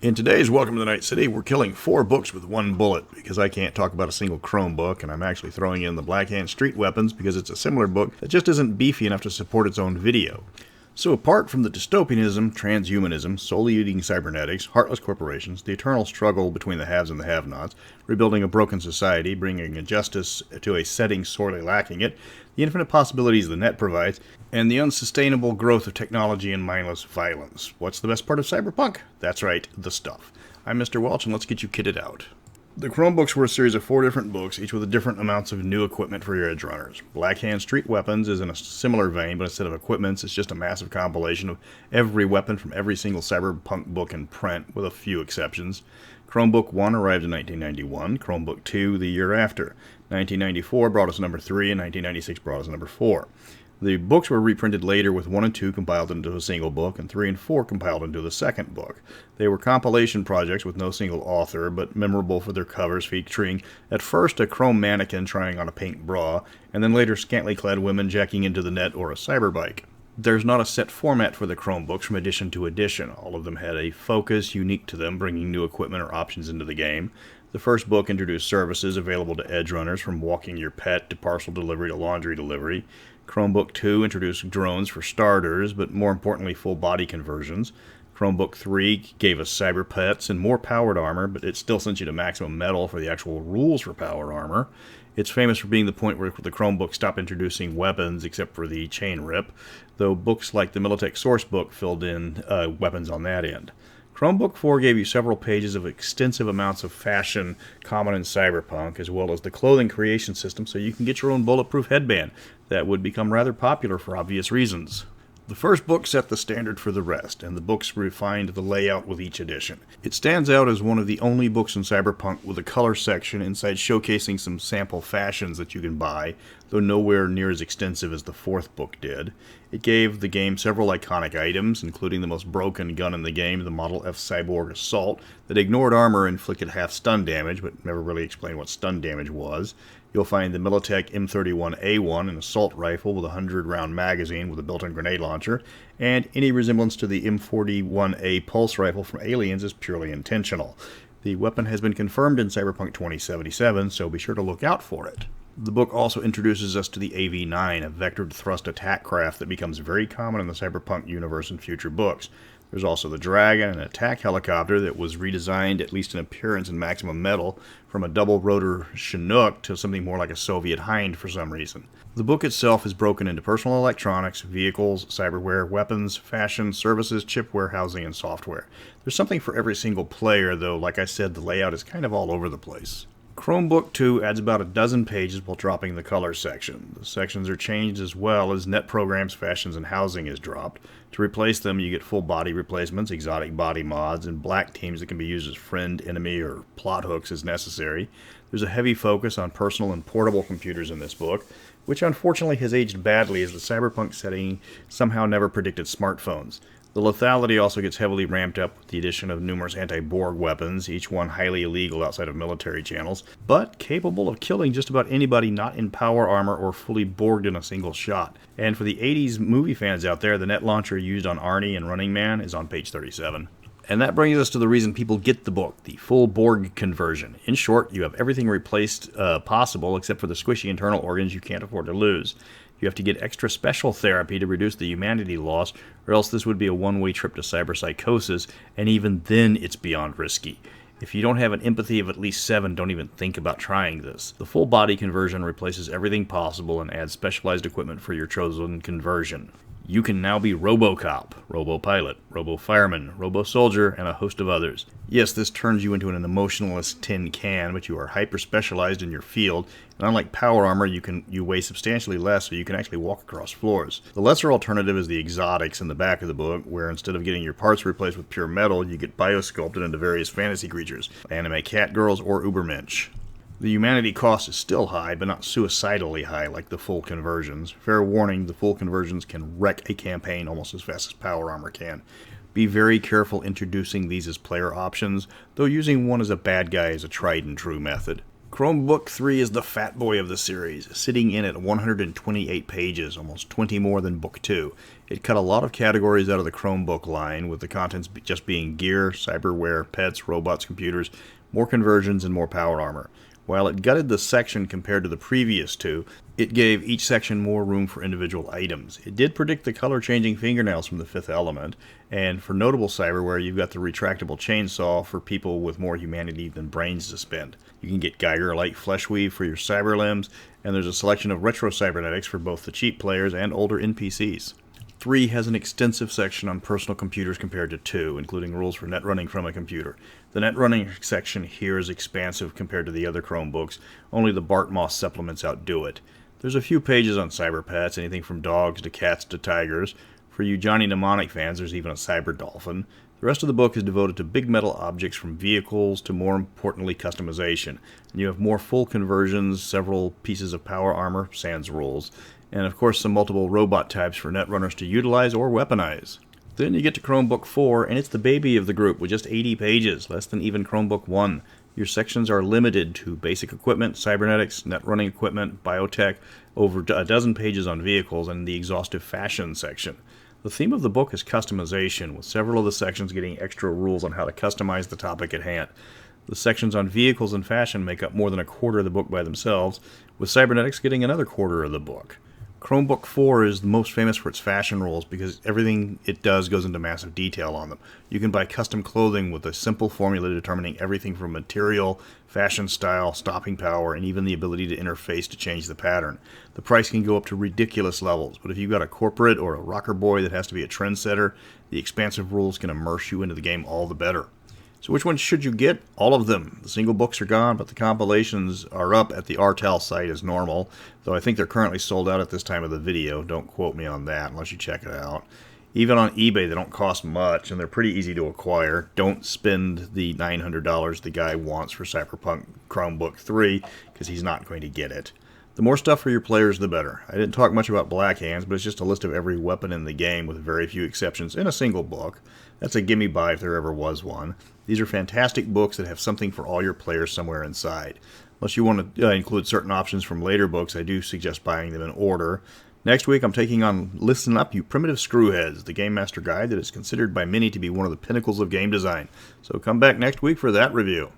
In today's Welcome to the Night City, we're killing 4 books with 1 bullet because I can't talk about a single Chromebook, and I'm actually throwing in the Black Hand Street Weapons because it's a similar book that just isn't beefy enough to support its own video. So apart from the dystopianism, transhumanism, soul-eating cybernetics, heartless corporations, the eternal struggle between the haves and the have-nots, rebuilding a broken society, bringing a justice to a setting sorely lacking it, the infinite possibilities the net provides, and the unsustainable growth of technology and mindless violence. What's the best part of cyberpunk? That's right, the stuff. I'm Mr. Welch, and let's get you kitted out. The Chromebooks were a series of 4 different books, each with different amounts of new equipment for your edge runners. Black Hand Street Weapons is in a similar vein, but instead of equipments, it's just a massive compilation of every weapon from every single cyberpunk book in print, with a few exceptions. Chromebook 1 arrived in 1991, Chromebook 2 the year after. 1994 brought us number 3, and 1996 brought us number 4. The books were reprinted later with 1 and 2 compiled into a single book, and 3 and 4 compiled into the second book. They were compilation projects with no single author, but memorable for their covers featuring at first a chrome mannequin trying on a pink bra, and then later scantily clad women jacking into the net or a cyberbike. There's not a set format for the Chromebooks from edition to edition. All of them had a focus unique to them, bringing new equipment or options into the game. The first book introduced services available to edge runners, from walking your pet to parcel delivery to laundry delivery. Chromebook 2 introduced drones for starters, but more importantly full body conversions. Chromebook 3 gave us cyber pets and more powered armor, but it still sent you to maximum metal for the actual rules for power armor. It's famous for being the point where the Chromebook stopped introducing weapons except for the chain rip, though books like the Militech source book filled in weapons on that end. Chromebook 4 gave you several pages of extensive amounts of fashion common in cyberpunk, as well as the clothing creation system so you can get your own bulletproof headband that would become rather popular for obvious reasons. The first book set the standard for the rest, and the books refined the layout with each edition. It stands out as one of the only books in cyberpunk with a color section inside showcasing some sample fashions that you can buy, though nowhere near as extensive as the 4th book did. It gave the game several iconic items, including the most broken gun in the game, the Model F Cyborg Assault, that ignored armor and inflicted half stun damage, but never really explained what stun damage was. You'll find the Militech M31A1, an assault rifle with a 100-round magazine with a built-in grenade launcher, and any resemblance to the M41A pulse rifle from Aliens is purely intentional. The weapon has been confirmed in Cyberpunk 2077, so be sure to look out for it. The book also introduces us to the AV-9, a vectored thrust attack craft that becomes very common in the Cyberpunk universe in future books. There's also the Dragon, an attack helicopter that was redesigned, at least in appearance, in maximum metal, from a double-rotor Chinook to something more like a Soviet Hind for some reason. The book itself is broken into personal electronics, vehicles, cyberware, weapons, fashion, services, chip warehousing, and software. There's something for every single player, though, like I said, the layout is kind of all over the place. Chromebook 2 adds about a dozen pages while dropping the color section. The sections are changed as well as net programs, fashions, and housing is dropped. To replace them, you get full body replacements, exotic body mods, and black teams that can be used as friend, enemy, or plot hooks as necessary. There's a heavy focus on personal and portable computers in this book, which unfortunately has aged badly as the cyberpunk setting somehow never predicted smartphones. The lethality also gets heavily ramped up with the addition of numerous anti-Borg weapons, each one highly illegal outside of military channels, but capable of killing just about anybody not in power armor or fully Borged in a single shot. And for the 80s movie fans out there, the net launcher used on Arnie and Running Man is on page 37. And that brings us to the reason people get the book, the full Borg conversion. In short, you have everything replaced possible except for the squishy internal organs you can't afford to lose. You have to get extra special therapy to reduce the humanity loss, or else this would be a one-way trip to cyberpsychosis, and even then it's beyond risky. If you don't have an empathy of at least 7, don't even think about trying this. The full body conversion replaces everything possible and adds specialized equipment for your chosen conversion. You can now be RoboCop, RoboPilot, RoboFireman, RoboSoldier, and a host of others. Yes, this turns you into an emotionless tin can, but you are hyper-specialized in your field, and unlike power armor, you weigh substantially less, so you can actually walk across floors. The lesser alternative is the exotics in the back of the book, where instead of getting your parts replaced with pure metal, you get biosculpted into various fantasy creatures, anime catgirls or ubermensch. The humanity cost is still high, but not suicidally high like the full conversions. Fair warning, the full conversions can wreck a campaign almost as fast as power armor can. Be very careful introducing these as player options, though using one as a bad guy is a tried and true method. Chromebook 3 is the fat boy of the series, sitting in at 128 pages, almost 20 more than Book 2. It cut a lot of categories out of the Chromebook line, with the contents just being gear, cyberware, pets, robots, computers, more conversions, and more power armor. While it gutted the section compared to the previous two, it gave each section more room for individual items. It did predict the color-changing fingernails from the Fifth Element, and for notable cyberware, you've got the retractable chainsaw for people with more humanity than brains to spend. You can get Geiger light flesh weave for your cyber limbs, and there's a selection of retro cybernetics for both the cheap players and older NPCs. 3 has an extensive section on personal computers compared to 2, including rules for net running from a computer. The net running section here is expansive compared to the other Chromebooks, only the Bart Moss supplements outdo it. There's a few pages on cyber pets, anything from dogs to cats to tigers. For you Johnny Mnemonic fans, there's even a cyber dolphin. The rest of the book is devoted to big metal objects, from vehicles to, more importantly, customization. And you have more full conversions, several pieces of power armor, sans rules, and of course some multiple robot types for netrunners to utilize or weaponize. Then you get to Chromebook 4, and it's the baby of the group with just 80 pages, less than even Chromebook 1. Your sections are limited to basic equipment, cybernetics, net running equipment, biotech, over a dozen pages on vehicles, and the exhaustive fashion section. The theme of the book is customization, with several of the sections getting extra rules on how to customize the topic at hand. The sections on vehicles and fashion make up more than a quarter of the book by themselves, with cybernetics getting another quarter of the book. Chromebook 4 is the most famous for its fashion rules because everything it does goes into massive detail on them. You can buy custom clothing with a simple formula determining everything from material, fashion style, stopping power, and even the ability to interface to change the pattern. The price can go up to ridiculous levels, but if you've got a corporate or a rocker boy that has to be a trendsetter, the expansive rules can immerse you into the game all the better. So which one should you get? All of them. The single books are gone, but the compilations are up at the RTAL site as normal, though I think they're currently sold out at this time of the video. Don't quote me on that unless you check it out. Even on eBay, they don't cost much, and they're pretty easy to acquire. Don't spend the $900 the guy wants for Cyberpunk Chromebook 3, because he's not going to get it. The more stuff for your players, the better. I didn't talk much about Black Hands, but it's just a list of every weapon in the game with very few exceptions in a single book. That's a gimme buy if there ever was one. These are fantastic books that have something for all your players somewhere inside. Unless you want to include certain options from later books, I do suggest buying them in order. Next week, I'm taking on Listen Up, You Primitive Screwheads, the Game Master Guide that is considered by many to be one of the pinnacles of game design. So come back next week for that review.